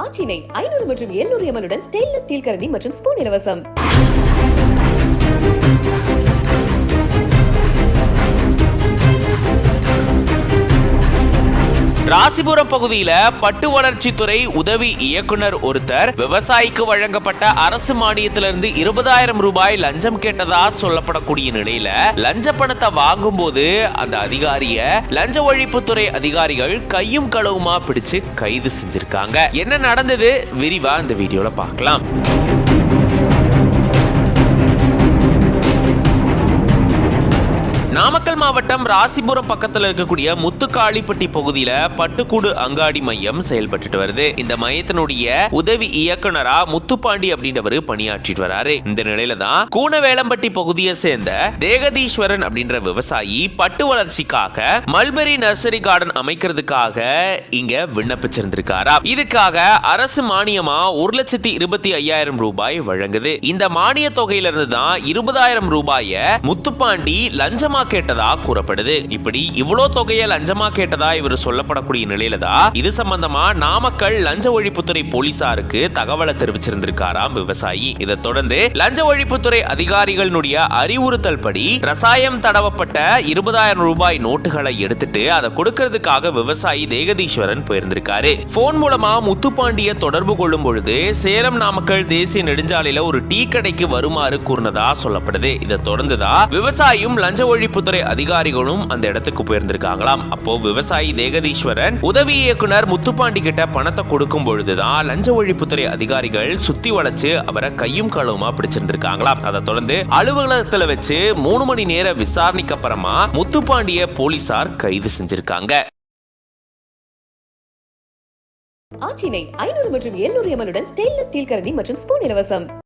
ஆச்சினை 500 மற்றும் 700 ml உடன் stainless steel கரண்டி மற்றும் ஸ்பூன் இலவசம். ராசிபுரம் பகுதியில பட்டு வளர்ச்சித்துறை உதவி இயக்குனர் ஒருத்தர் விவசாயிக்கு வழங்கப்பட்ட அரசு மானியத்திலிருந்து 20,000 ரூபாய் லஞ்சம் கேட்டதா சொல்லப்படக்கூடிய நிலையில லஞ்ச பணத்தை வாங்கும் போது அந்த அதிகாரிய லஞ்ச ஒழிப்புத்துறை அதிகாரிகள் கையும் களவுமா பிடிச்சு கைது செஞ்சிருக்காங்க. என்ன நடந்தது விரிவா இந்த வீடியோல பார்க்கலாம். நாமக்கல் மாவட்டம் ராசிபுரம் பக்கத்துல இருக்கக்கூடிய முத்துக்காளிப்பட்டி பகுதியில பட்டுக்கூடு அங்காடி மையம் செயல்பட்டு வருது. இந்த மையத்தினுடைய உதவி இயக்குனரா முத்துப்பாண்டி அப்படின்றவரு பணியாற்றிட்டு வராரு. இந்த நிலையில தான் கூனவேலம்பட்டி பகுதியை சேர்ந்த தேகதீஸ்வரன் அப்படின்ற விவசாயி பட்டு வளர்ச்சிக்காக மல்பெரி நர்சரி கார்டன் அமைக்கிறதுக்காக இங்க விண்ணப்பிச்சிருந்திருக்காரா. இதுக்காக அரசு மானியமா 1,25,000 ரூபாய் வழங்குது. இந்த மானிய தொகையில இருந்து தான் 20,000 ரூபாய முத்துப்பாண்டி லஞ்சமா கேட்டதா கூறப்படுது. இப்படி இவ்வளவு தொகையை லஞ்சமா கேட்டதா இவர் சொல்லப்படக்கூடிய நிலையில தான் இது சம்பந்தமா நாமக்கல் லஞ்ச ஒழிப்புத்துறை போலீசாருக்கு தகவலை தெரிவிச்சிருந்திருக்காராம் விவசாயி. இதை தொடர்ந்து லஞ்ச ஒழிப்புத்துறை அதிகாரிகளுடைய அறிவுறுத்தல் படி ரசாயம் தடவப்பட்ட 20,000 ரூபாய் நோட்டுகளை எடுத்துட்டு அதை கொடுக்கிறதுக்காக விவசாயி தேகதீஸ்வரன் போயிருந்திருக்காரு. போன் மூலமா முத்துப்பாண்டிய தொடர்பு கொள்ளும் பொழுது சேலம் நாமக்கல் தேசிய நெடுஞ்சாலையில ஒரு டீ கடைக்கு வருமாறு கூறினதா சொல்லப்படுது. இதை தொடர்ந்துதான் விவசாயியும் லஞ்ச ஒழிப்புத்துறை அதிகாரிகளும் அந்த இடத்துக்கு போயிருந்திருக்காங்களாம். அப்போ விவசாயி தேகதீஸ்வரன் உதவி இயக்குனர் முத்துப்பாண்டி கிட்ட பணத்தை கொடுக்கும் பொழுதுதான் லஞ்ச ஒழிப்புத்துறை அதிகாரிகள் சுத்தி வளைச்சு அவரை கையும் களவுமா பிடிச்சிருந்திருக்காங்களாம். அதை தொடர்ந்து அலுவலகத்துல வச்சு 3 மணி நேர விசாரணைக்கு அப்புறமா முத்துப்பாண்டிய போலீசார் கைது செஞ்சிருக்காங்க. ஆச்சினை 500 மற்றும் 700 ml உடன் ஸ்டெயின்லெஸ் ஸ்டீல் கரண்டி மற்றும் ஸ்பூன் இலவசம்.